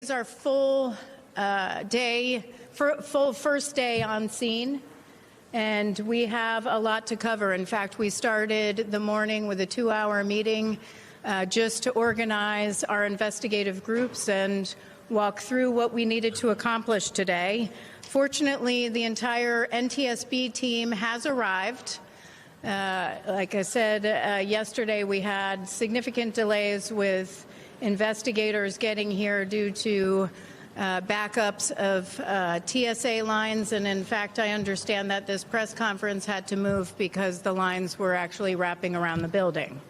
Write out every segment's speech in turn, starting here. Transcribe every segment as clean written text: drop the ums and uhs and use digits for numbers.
It's our full first day on scene, and we have a lot to cover. In fact, we started the morning with a 2-hour meeting just to organize our investigative groups and walk through what we needed to accomplish today. Fortunately, the entire NTSB team has arrived. Like I said, yesterday we had significant delays with investigators getting here due to backups of TSA lines, and in fact I understand that this press conference had to move because the lines were actually wrapping around the building.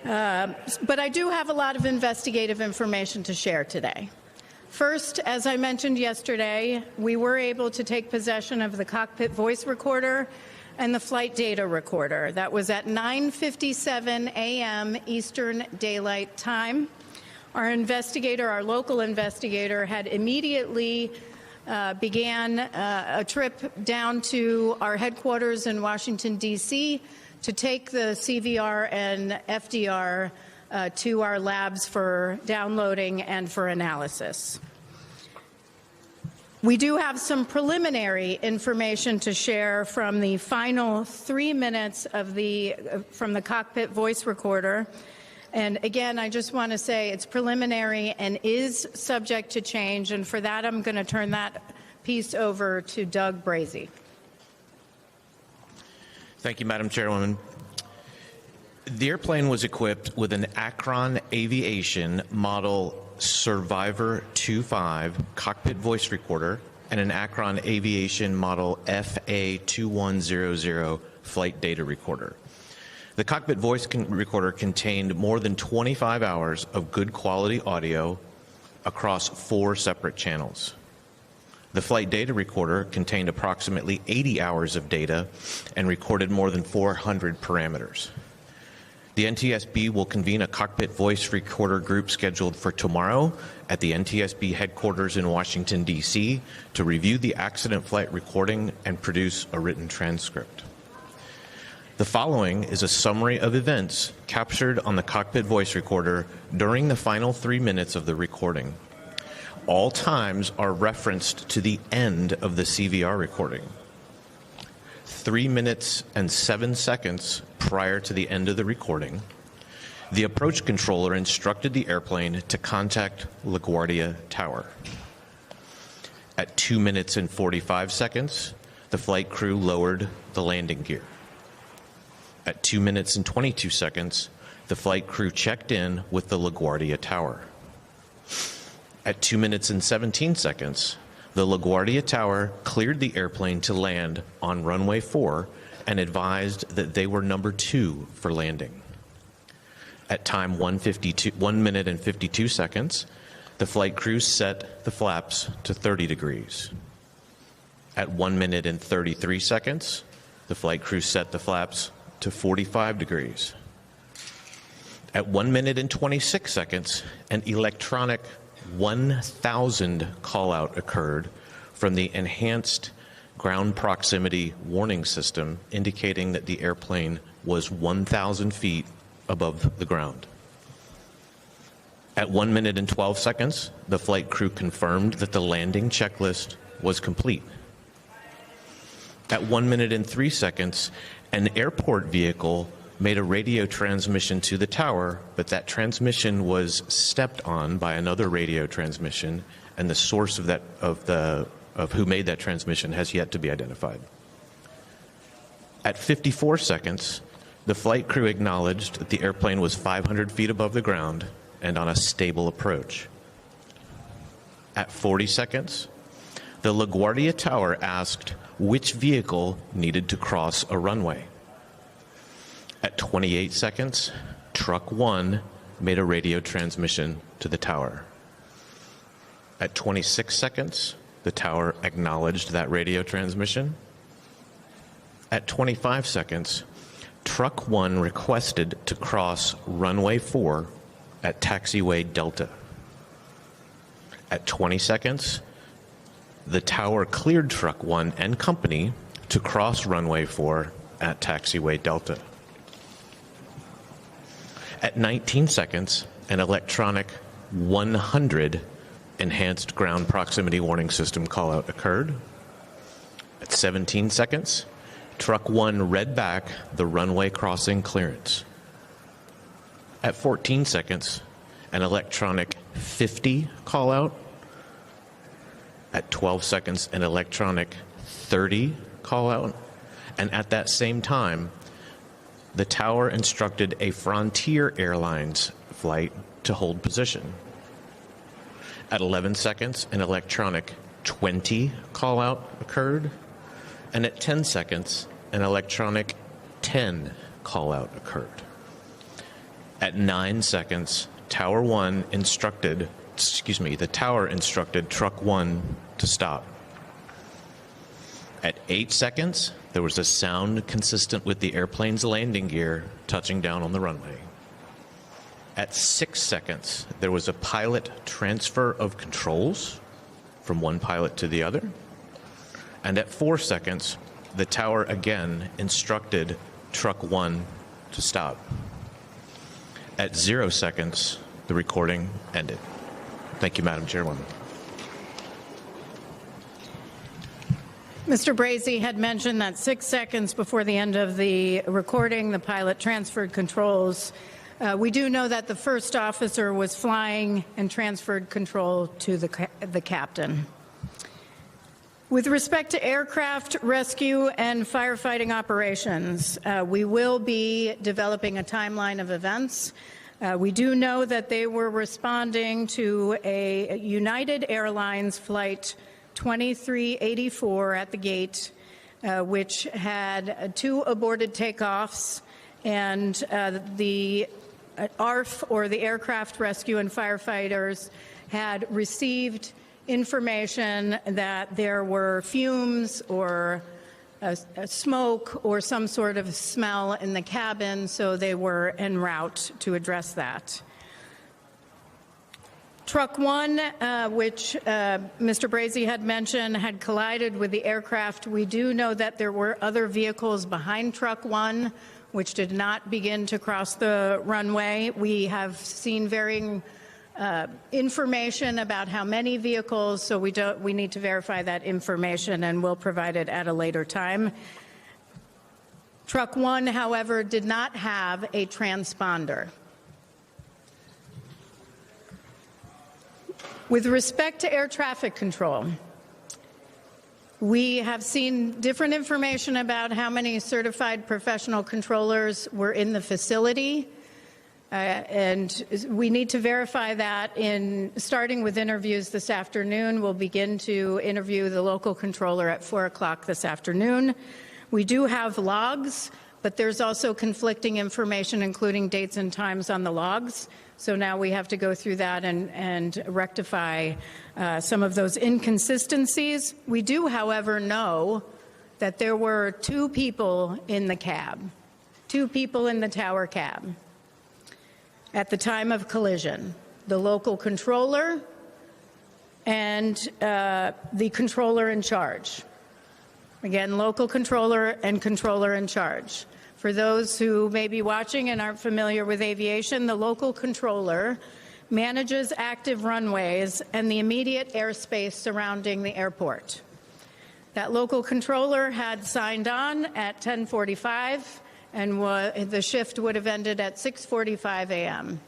But I do have a lot of investigative information to share today. First, as I mentioned yesterday, we were able to take possession of the cockpit voice recorder and the flight data recorder. That was at 9:57 a.m. Eastern Daylight Time. Our local investigator, had immediately began a trip down to our headquarters in Washington, D.C. to take the CVR and FDR to our labs for downloading and for analysis. We do have some preliminary information to share from the final 3 minutes of from the cockpit voice recorder. And again, I just want to say it's preliminary and is subject to change. And for that, I'm going to turn that piece over to Doug Brazee. Thank you, Madam Chairwoman. The airplane was equipped with an Acron Aviation model Survivor 2.5 cockpit voice recorder and an Acron Aviation model FA2100 flight data recorder. The cockpit voice recorder contained more than 25 hours of good quality audio across 4 separate channels. The flight data recorder contained approximately 80 hours of data and recorded more than 400 parameters. The NTSB will convene a cockpit voice recorder group scheduled for tomorrow at the NTSB headquarters in Washington, D.C. to review the accident flight recording and produce a written transcript. The following is a summary of events captured on the cockpit voice recorder during the final 3 minutes of the recording. All times are referenced to the end of the CVR recording. 3 minutes and 7 seconds prior to the end of the recording, the approach controller instructed the airplane to contact LaGuardia Tower. At 2 minutes and 45 seconds, the flight crew lowered the landing gear. At 2 minutes and 22 seconds, the flight crew checked in with the LaGuardia Tower. At 2 minutes and 17 seconds, the LaGuardia Tower cleared the airplane to land on runway 4 and advised that they were number 2 for landing. At time 1 minute and 52 seconds, the flight crew set the flaps to 30 degrees. At 1 minute and 33 seconds, the flight crew set the flaps to 45 degrees. At 1 minute and 26 seconds, an electronic 1,000 call-out occurred from the enhanced ground proximity warning system, indicating that the airplane was 1,000 feet above the ground. At 1 minute and 12 seconds, the flight crew confirmed that the landing checklist was complete. At 1 minute and 3 seconds, an airport vehicle made a radio transmission to the tower, but that transmission was stepped on by another radio transmission, and the source of who made that transmission has yet to be identified. At 54 seconds, the flight crew acknowledged that the airplane was 500 feet above the ground and on a stable approach. At 40 seconds, the LaGuardia Tower asked which vehicle needed to cross a runway. At 28 seconds, Truck 1 made a radio transmission to the tower. At 26 seconds, the tower acknowledged that radio transmission. At 25 seconds, Truck 1 requested to cross runway 4 at taxiway Delta. At 20 seconds, the tower cleared Truck 1 and company to cross runway 4 at taxiway Delta. At 19 seconds, an electronic 100 enhanced ground proximity warning system callout occurred. At 17 seconds, Truck 1 read back the runway crossing clearance. At 14 seconds, an electronic 50 callout. At 12 seconds, an electronic 30 callout. And at that same time, the tower instructed a Frontier Airlines flight to hold position. At 11 seconds, an electronic 20 callout occurred. And at 10 seconds, an electronic 10 callout occurred. At 9 seconds, the tower instructed Truck 1 to stop. At 8 seconds, there was a sound consistent with the airplane's landing gear touching down on the runway. At 6 seconds, there was a pilot transfer of controls from one pilot to the other. And at 4 seconds, the tower again instructed Truck 1 to stop. At 0 seconds, the recording ended. Thank you, Madam Chairwoman. Mr. Brazy had mentioned that 6 seconds before the end of the recording, the pilot transferred controls. We do know that the first officer was flying and transferred control to the captain. With respect to aircraft rescue and firefighting operations, we will be developing a timeline of events. We do know that they were responding to a United Airlines flight 2384 at the gate, which had 2 aborted takeoffs, and the ARF, or the Aircraft Rescue and Firefighters, had received information that there were fumes or a smoke or some sort of smell in the cabin, so they were en route to address that. Truck 1, which Mr. Brazy had mentioned, had collided with the aircraft. We do know that there were other vehicles behind Truck 1 which did not begin to cross the runway. We have seen varying information about how many vehicles, so we need to verify that information, and we'll provide it at a later time. Truck 1, however, did not have a transponder. With respect to air traffic control, we have seen different information about how many certified professional controllers were in the facility, and we need to verify that starting with interviews this afternoon. We'll begin to interview the local controller at 4 o'clock this afternoon. We do have logs, but there's also conflicting information, including dates and times on the logs. So now we have to go through that and rectify some of those inconsistencies. We do, however, know that there were 2 people in the cab, 2 people in the tower cab at the time of collision, the local controller and the controller in charge. Again, local controller and controller in charge. For those who may be watching and aren't familiar with aviation, the local controller manages active runways and the immediate airspace surrounding the airport. That local controller had signed on at 10:45, and the shift would have ended at 6:45 a.m.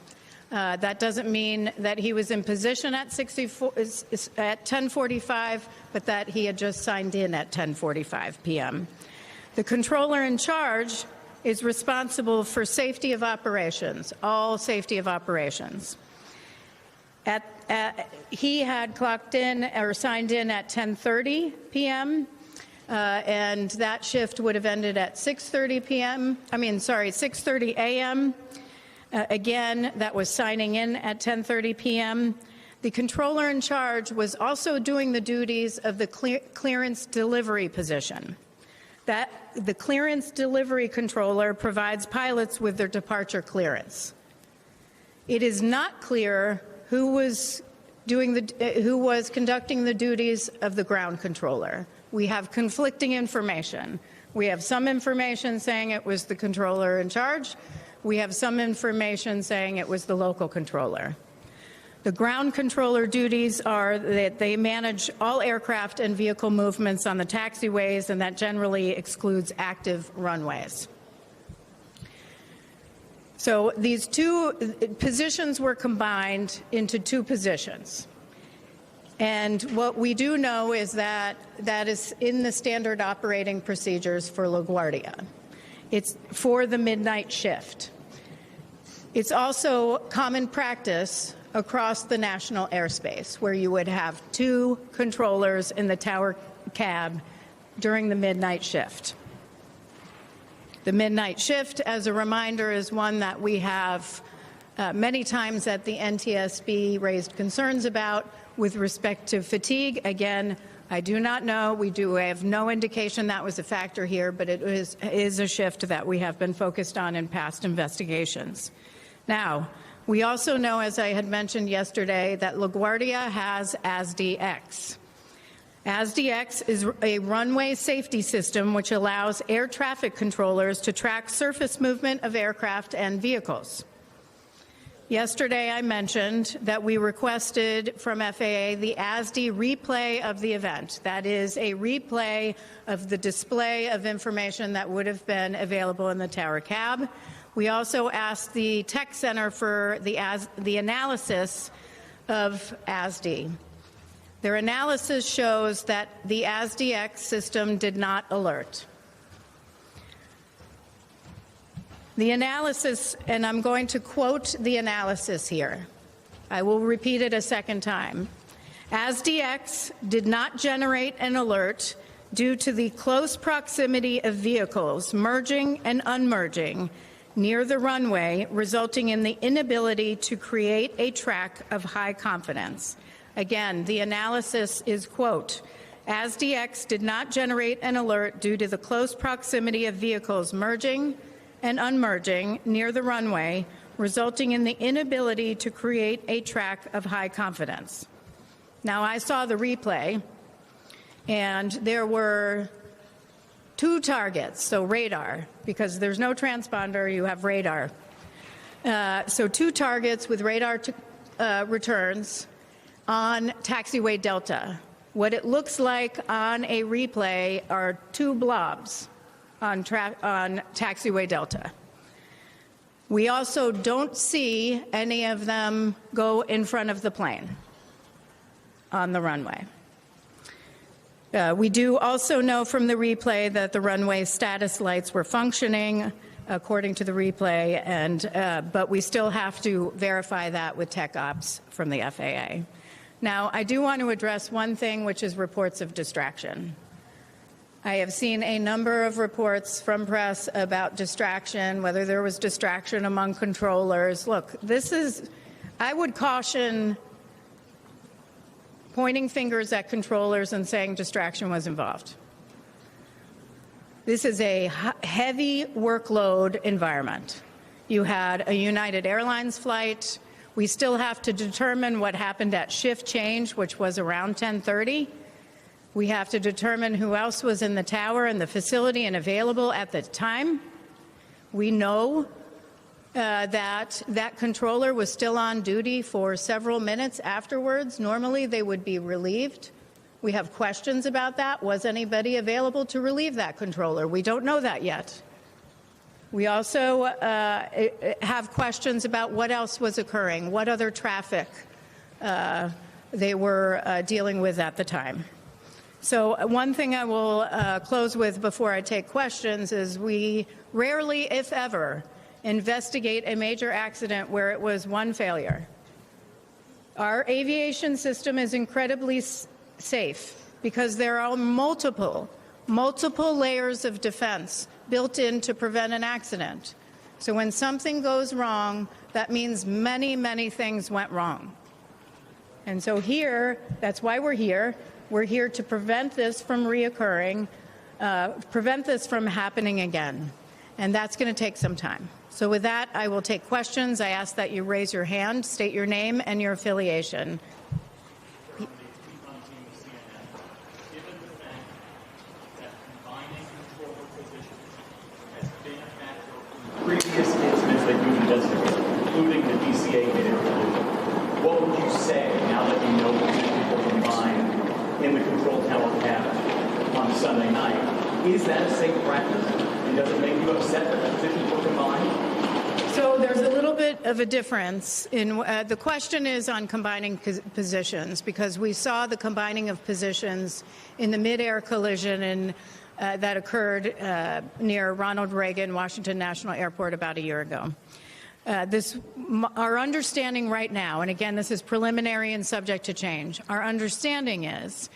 That doesn't mean that he was in position at 10:45, but that he had just signed in at 10:45 p.m. The controller in charge is responsible for safety of operations, all safety of operations. He had clocked in or signed in at 10:30 p.m. And that shift would have ended at 6:30 a.m. Again, that was signing in at 10:30 p.m. The controller in charge was also doing the duties of the clearance delivery position. The clearance delivery controller provides pilots with their departure clearance. It is not clear who was conducting the duties of the ground controller. We have conflicting information. We have some information saying it was the controller in charge. We have some information saying it was the local controller. The ground controller duties are that they manage all aircraft and vehicle movements on the taxiways, and that generally excludes active runways. So these two positions were combined into two positions. And what we do know is that that is in the standard operating procedures for LaGuardia. It's for the midnight shift. It's also common practice across the national airspace where you would have two controllers in the tower cab during the midnight shift. The midnight shift, as a reminder, is one that we have many times at the NTSB raised concerns about with respect to fatigue. Again, I do not know. We have no indication that was a factor here, but it is a shift that we have been focused on in past investigations. Now, we also know, as I had mentioned yesterday, that LaGuardia has ASDX. ASDX is a runway safety system which allows air traffic controllers to track surface movement of aircraft and vehicles. Yesterday, I mentioned that we requested from FAA the ASDI replay of the event. That is a replay of the display of information that would have been available in the tower cab. We also asked the Tech Center for the analysis of ASDI. Their analysis shows that the ASDX system did not alert. The analysis, and I'm going to quote the analysis here. I will repeat it a second time. ASDX did not generate an alert due to the close proximity of vehicles merging and unmerging near the runway, resulting in the inability to create a track of high confidence. Again, the analysis is, quote, ASDX did not generate an alert due to the close proximity of vehicles merging and unmerging near the runway, resulting in the inability to create a track of high confidence. Now, I saw the replay, and there were two targets, so radar, because there's no transponder, you have radar. So two targets with radar returns on taxiway Delta. What it looks like on a replay are two blobs on taxiway Delta. We also don't see any of them go in front of the plane on the runway. We do also know from the replay that the runway status lights were functioning according to the replay, but we still have to verify that with Tech Ops from the FAA. Now, I do want to address one thing, which is reports of distraction. I have seen a number of reports from press about distraction, whether there was distraction among controllers. Look, I would caution pointing fingers at controllers and saying distraction was involved. This is a heavy workload environment. You had a United Airlines flight. We still have to determine what happened at shift change, which was around 10:30. We have to determine who else was in the tower and the facility and available at the time. We know that controller was still on duty for several minutes afterwards. Normally, they would be relieved. We have questions about that. Was anybody available to relieve that controller? We don't know that yet. We also have questions about what else was occurring, what other traffic they were dealing with at the time. So one thing I will close with before I take questions is we rarely, if ever, investigate a major accident where it was one failure. Our aviation system is incredibly safe because there are multiple layers of defense built in to prevent an accident. So when something goes wrong, that means many, many things went wrong. And so here, that's why we're here. We're here to prevent this from reoccurring, prevent this from happening again. And that's going to take some time. So with that, I will take questions. I ask that you raise your hand, state your name and your affiliation. Previous incidents that you investigated, including the DCA data, what would you Is that a safe practice? And does it make you upset that the positions were combined? So there's a little bit of a difference in the question is on combining positions, because we saw the combining of positions in the mid-air collision that occurred near Ronald Reagan Washington National Airport about a year ago. Our understanding right now, and again, this is preliminary and subject to change, our understanding is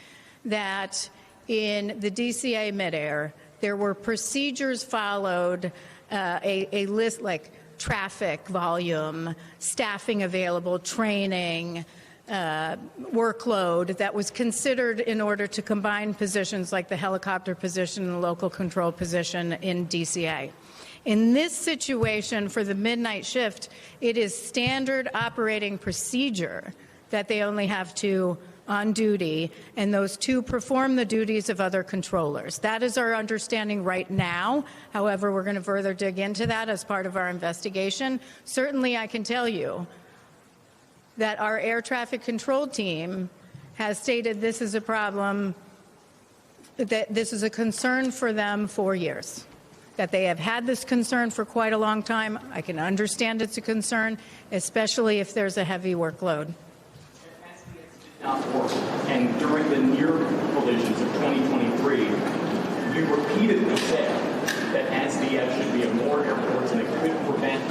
that in the DCA midair, there were procedures followed, a list like traffic volume, staffing available, training, workload that was considered in order to combine positions like the helicopter position and the local control position in DCA. In this situation, for the midnight shift, it is standard operating procedure that they only have two on duty, and those two perform the duties of other controllers. That is our understanding right now. However, we're going to further dig into that as part of our investigation. Certainly, I can tell you that our air traffic control team has stated this is a problem, that this is a concern for them for years, that they have had this concern for quite a long time. I can understand it's a concern, especially if there's a heavy workload. Not work. And during the near collisions of 2023, you repeatedly said that ASDF should be at more airports and it could prevent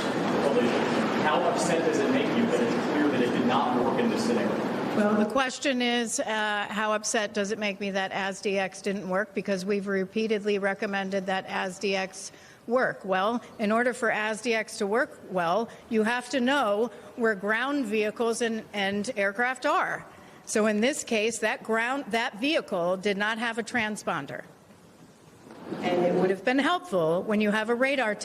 collisions. How upset does it make you that it's clear that it did not work in this scenario? Well, the question is, how upset does it make me that ASDX didn't work? Because we've repeatedly recommended that ASDX work. Well, in order for ASDX to work well, you have to know where ground vehicles and aircraft are. So in this case, that vehicle did not have a transponder. And it would have been helpful when you have a radar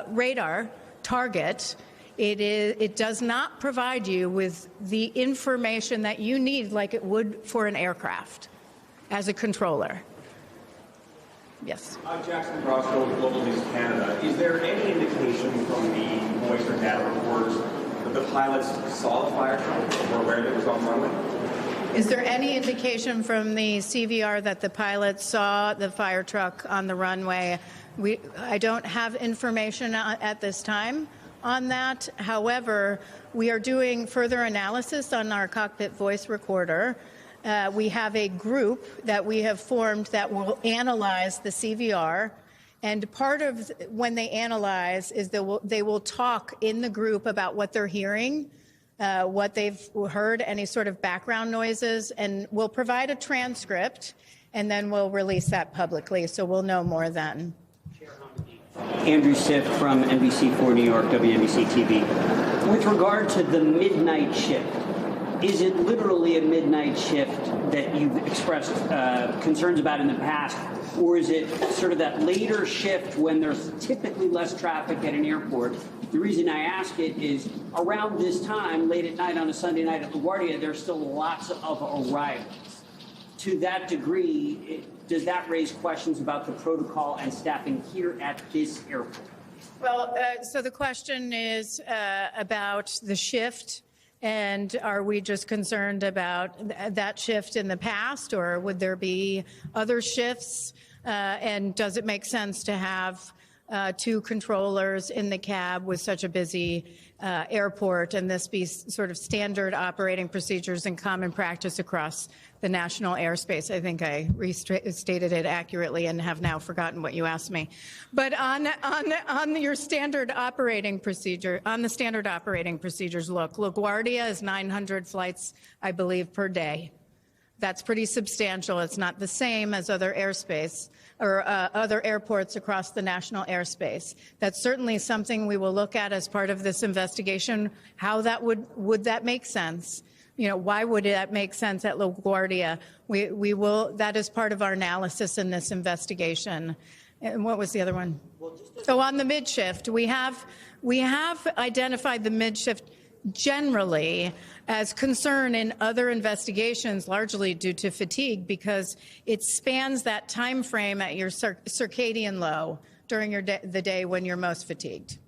radar target. It does not provide you with the information that you need like it would for an aircraft as a controller. Yes. Jackson Roscoe with Global News Canada. Is there any indication from the voice or data reporters that the pilots saw the fire truck or were aware that it was on runway? Is there any indication from the CVR that the pilots saw the fire truck on the runway? I don't have information at this time on that. However, we are doing further analysis on our cockpit voice recorder. We have a group that we have formed that will analyze the CVR. And part of when they analyze is they will talk in the group about what they're hearing, what they've heard, any sort of background noises, and we'll provide a transcript, and then we'll release that publicly, so we'll know more then. Andrew Siff from NBC4 New York, WNBC TV. With regard to the midnight shift, is it literally a midnight shift that you've expressed concerns about in the past, or is it sort of that later shift when there's typically less traffic at an airport? The reason I ask it is around this time, late at night on a Sunday night at LaGuardia, there's still lots of arrivals. To that degree, does that raise questions about the protocol and staffing here at this airport? Well, so the question is about the shift. And are we just concerned about that shift in the past, or would there be other shifts? And does it make sense to have two controllers in the cab with such a busy airport, and this be sort of standard operating procedures and common practice across the national airspace? I think I restated it accurately and have now forgotten what you asked me. But on your standard operating procedure, on the standard operating procedures, look, LaGuardia is 900 flights, I believe, per day. That's pretty substantial. It's not the same as other airspace or other airports across the national airspace. That's certainly something we will look at as part of this investigation. How that would that make sense? You know, why would that make sense at LaGuardia? We will. That is part of our analysis in this investigation. And what was the other one? So on the mid shift, we have identified the mid shift generally as concern in other investigations, largely due to fatigue, because it spans that time frame at your circadian low during the day when you're most fatigued.